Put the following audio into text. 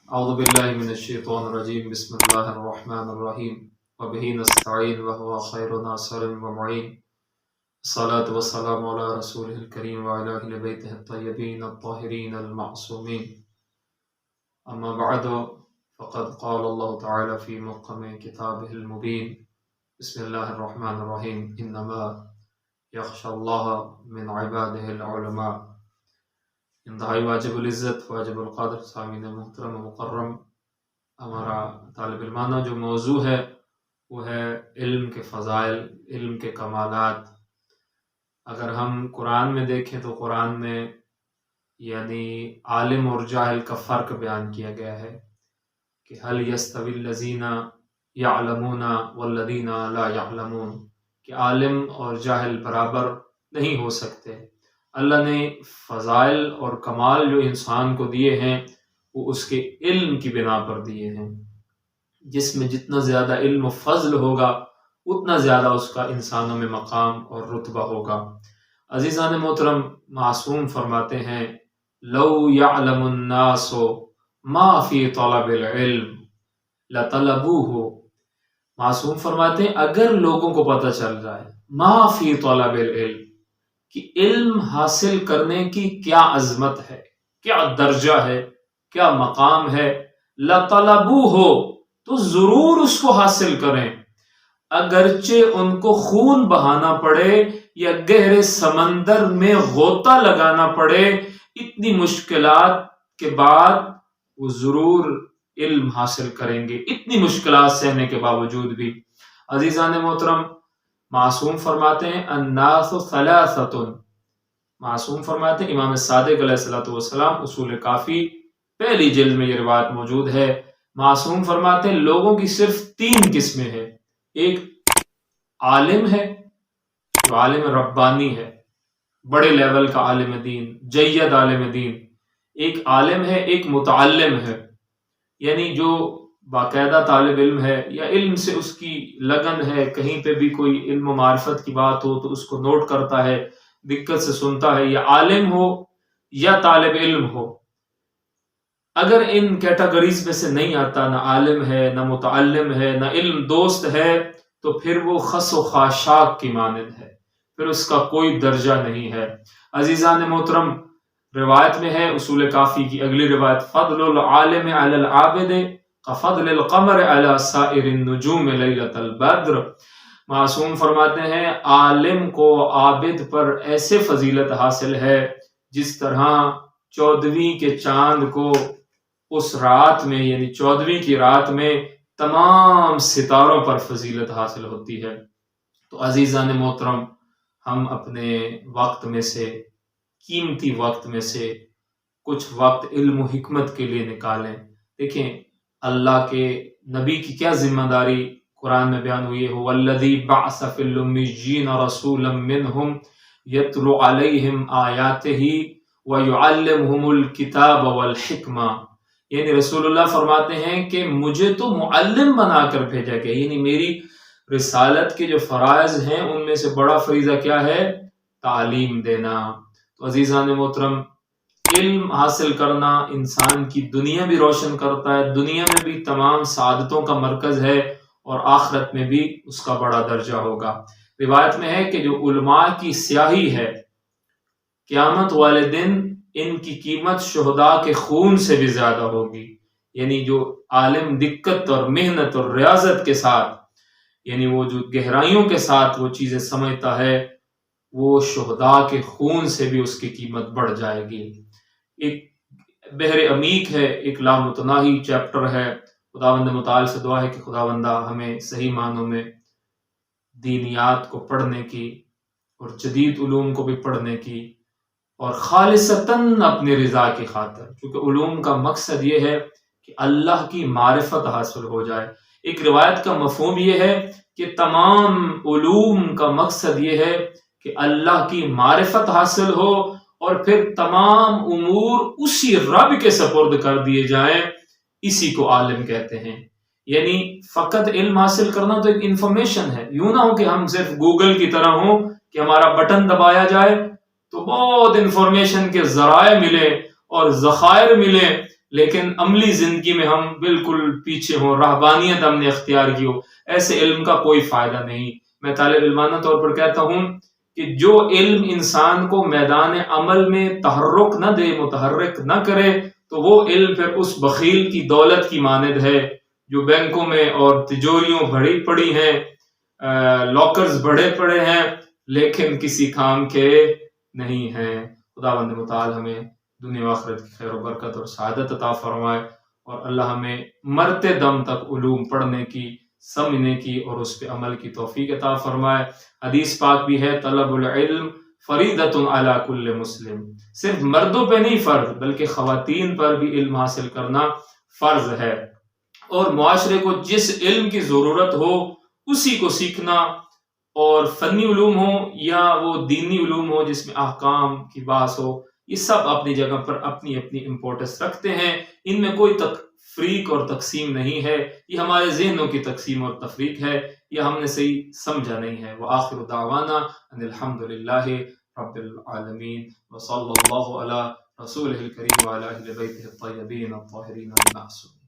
اعوذ باللہ من الشیطان الرجیم بسم اللہ الرحمن الرحیم وبہ نستعین وهو خیر ناصر ومعین الصلاة والسلام علی رسولہ الکریم وعلی اہل بیتہ الطیبین الطاہرین المعصومین اما بعد فقد قال اللہ تعالی فی محکم کتابہ المبین بسم اللہ الرحمن الرحیم انما یخشی اللہ من عبادہ العلماء۔ انتہائی واجب العزت واجب القدر سامعین محترم و مکرم، ہمارا طالب علمانہ جو موضوع ہے وہ ہے علم کے فضائل، علم کے کمالات۔ اگر ہم قرآن میں دیکھیں تو قرآن میں یعنی عالم اور جاہل کا فرق بیان کیا گیا ہے کہ هل یستوی الذین یعلمون والذین لا یعلمون، کہ عالم اور جاہل برابر نہیں ہو سکتے۔ اللہ نے فضائل اور کمال جو انسان کو دیے ہیں وہ اس کے علم کی بنا پر دیے ہیں۔ جس میں جتنا زیادہ علم و فضل ہوگا اتنا زیادہ اس کا انسانوں میں مقام اور رتبہ ہوگا۔ عزیزان محترم، معصوم فرماتے ہیں لو یعلم الناس ما فی طلب العلم لطلبوہ۔ معصوم فرماتے ہیں اگر لوگوں کو پتہ چل جائے ما فی طلب العلم، کہ علم حاصل کرنے کی کیا عظمت ہے، کیا درجہ ہے، کیا مقام ہے، لطلبوہ، تو ضرور اس کو حاصل کریں، اگرچہ ان کو خون بہانا پڑے یا گہرے سمندر میں غوطہ لگانا پڑے، اتنی مشکلات کے بعد وہ ضرور علم حاصل کریں گے، اتنی مشکلات سہنے کے باوجود بھی۔ عزیزان محترم، معصوم فرماتے ہیں الناس ثلاثۃ، معصوم فرماتے ہیں امام صادق علیہ السلام اصول کافی پہلی جلد میں یہ روایت موجود ہے۔ معصوم فرماتے ہیں لوگوں کی صرف تین قسمیں ہیں، ایک عالم ہے جو عالم ربانی ہے، بڑے لیول کا عالم دین، جید عالم دین، ایک عالم ہے، ایک متعلم ہے، یعنی جو باقاعدہ طالب علم ہے یا علم سے اس کی لگن ہے، کہیں پہ بھی کوئی علم و معرفت کی بات ہو تو اس کو نوٹ کرتا ہے، دقت سے سنتا ہے، یا عالم ہو یا طالب علم ہو۔ اگر ان کیٹیگریز میں سے نہیں آتا، نہ عالم ہے نہ متعلم ہے نہ علم دوست ہے، تو پھر وہ خس و خاشاک کی مانند ہے، پھر اس کا کوئی درجہ نہیں ہے۔ عزیزان محترم، روایت میں ہے اصول کافی کی اگلی روایت فضل العالم علی العابد کفضل القمر علی سائر النجوم لیلۃ البدر۔ معصوم فرماتے ہیں عالم کو عابد پر ایسے فضیلت حاصل ہے جس طرح 14ویں کے چاند کو اس رات میں یعنی 14ویں کی رات میں تمام ستاروں پر فضیلت حاصل ہوتی ہے۔ تو عزیزان محترم، ہم اپنے وقت میں سے، قیمتی وقت میں سے کچھ وقت علم و حکمت کے لیے نکالیں۔ دیکھیں اللہ کے نبی کی کیا ذمہ داری قرآن میں بیان ہوئی ہے، هو الذی بعث فی الامیین رسولا منہم یتلو علیہم آیاتہ ویعلمہم الکتاب والحکمہ، یعنی رسول اللہ فرماتے ہیں کہ مجھے تو معلم بنا کر بھیجا گیا، یعنی میری رسالت کے جو فرائض ہیں ان میں سے بڑا فریضہ کیا ہے؟ تعلیم دینا۔ تو عزیزان محترم، علم حاصل کرنا انسان کی دنیا بھی روشن کرتا ہے، دنیا میں بھی تمام سعادتوں کا مرکز ہے اور آخرت میں بھی اس کا بڑا درجہ ہوگا۔ روایت میں ہے کہ جو علماء کی سیاہی ہے قیامت والے دن ان کی قیمت شہداء کے خون سے بھی زیادہ ہوگی، یعنی جو عالم دقت اور محنت اور ریاضت کے ساتھ، یعنی وہ جو گہرائیوں کے ساتھ وہ چیزیں سمجھتا ہے، وہ شہداء کے خون سے بھی اس کی قیمت بڑھ جائے گی۔ ایک بحر عمیق ہے، ایک لامتناہی چیپٹر ہے۔ خداوند متعال سے دعا ہے کہ خداوندہ ہمیں صحیح معنوں میں دینیات کو پڑھنے کی اور جدید علوم کو بھی پڑھنے کی، اور خالصتاً اپنی رضا کی خاطر، کیونکہ علوم کا مقصد یہ ہے کہ اللہ کی معرفت حاصل ہو جائے۔ ایک روایت کا مفہوم یہ ہے کہ تمام علوم کا مقصد یہ ہے کہ اللہ کی معرفت حاصل ہو اور پھر تمام امور اسی رب کے سپرد کر دیے جائیں، اسی کو عالم کہتے ہیں۔ یعنی فقط علم حاصل کرنا تو ایک انفارمیشن ہے، یوں نہ ہو کہ ہم صرف گوگل کی طرح ہوں کہ ہمارا بٹن دبایا جائے تو بہت انفارمیشن کے ذرائع ملے اور ذخائر ملے، لیکن عملی زندگی میں ہم بالکل پیچھے ہوں، رہبانیت ہم نے اختیار کی ہو، ایسے علم کا کوئی فائدہ نہیں۔ میں طالب علمانہ طور پر کہتا ہوں کہ جو علم انسان کو میدان عمل میں تحرک نہ دے، متحرک نہ کرے، تو وہ علم پھر اس بخیل کی دولت کی مانند ہے جو بینکوں میں اور تجوریوں بھری پڑی ہیں، لاکرز بڑے پڑے ہیں، لیکن کسی کام کے نہیں ہیں۔ خداوند متعال ہمیں دنیا و آخرت کی خیر و برکت اور سعادت عطا فرمائے، اور اللہ ہمیں مرتے دم تک علوم پڑھنے کی، سمجھنے کی اور اس پہ عمل کی توفیق عطا فرمائے۔ حدیث پاک بھی ہے، طلب العلم فریضۃ علی کل مسلم، صرف مردوں پہ نہیں فرض بلکہ خواتین پر بھی علم حاصل کرنا فرض ہے، اور معاشرے کو جس علم کی ضرورت ہو اسی کو سیکھنا، اور فنی علوم ہو یا وہ دینی علوم ہو جس میں احکام کی بحث ہو، یہ سب اپنی جگہ پر اپنی اپنی امپورٹنس رکھتے ہیں، ان میں کوئی تفریق اور تقسیم نہیں ہے، یہ ہمارے ذہنوں کی تقسیم اور تفریق ہے، یہ ہم نے صحیح سمجھا نہیں ہے۔ وآخر دعوانا ان الحمد للہ رب العالمین، وصلی اللہ علی رسولہ الکریم وعلی اہل بیتہ الطیبین الطاہرین المعصومین۔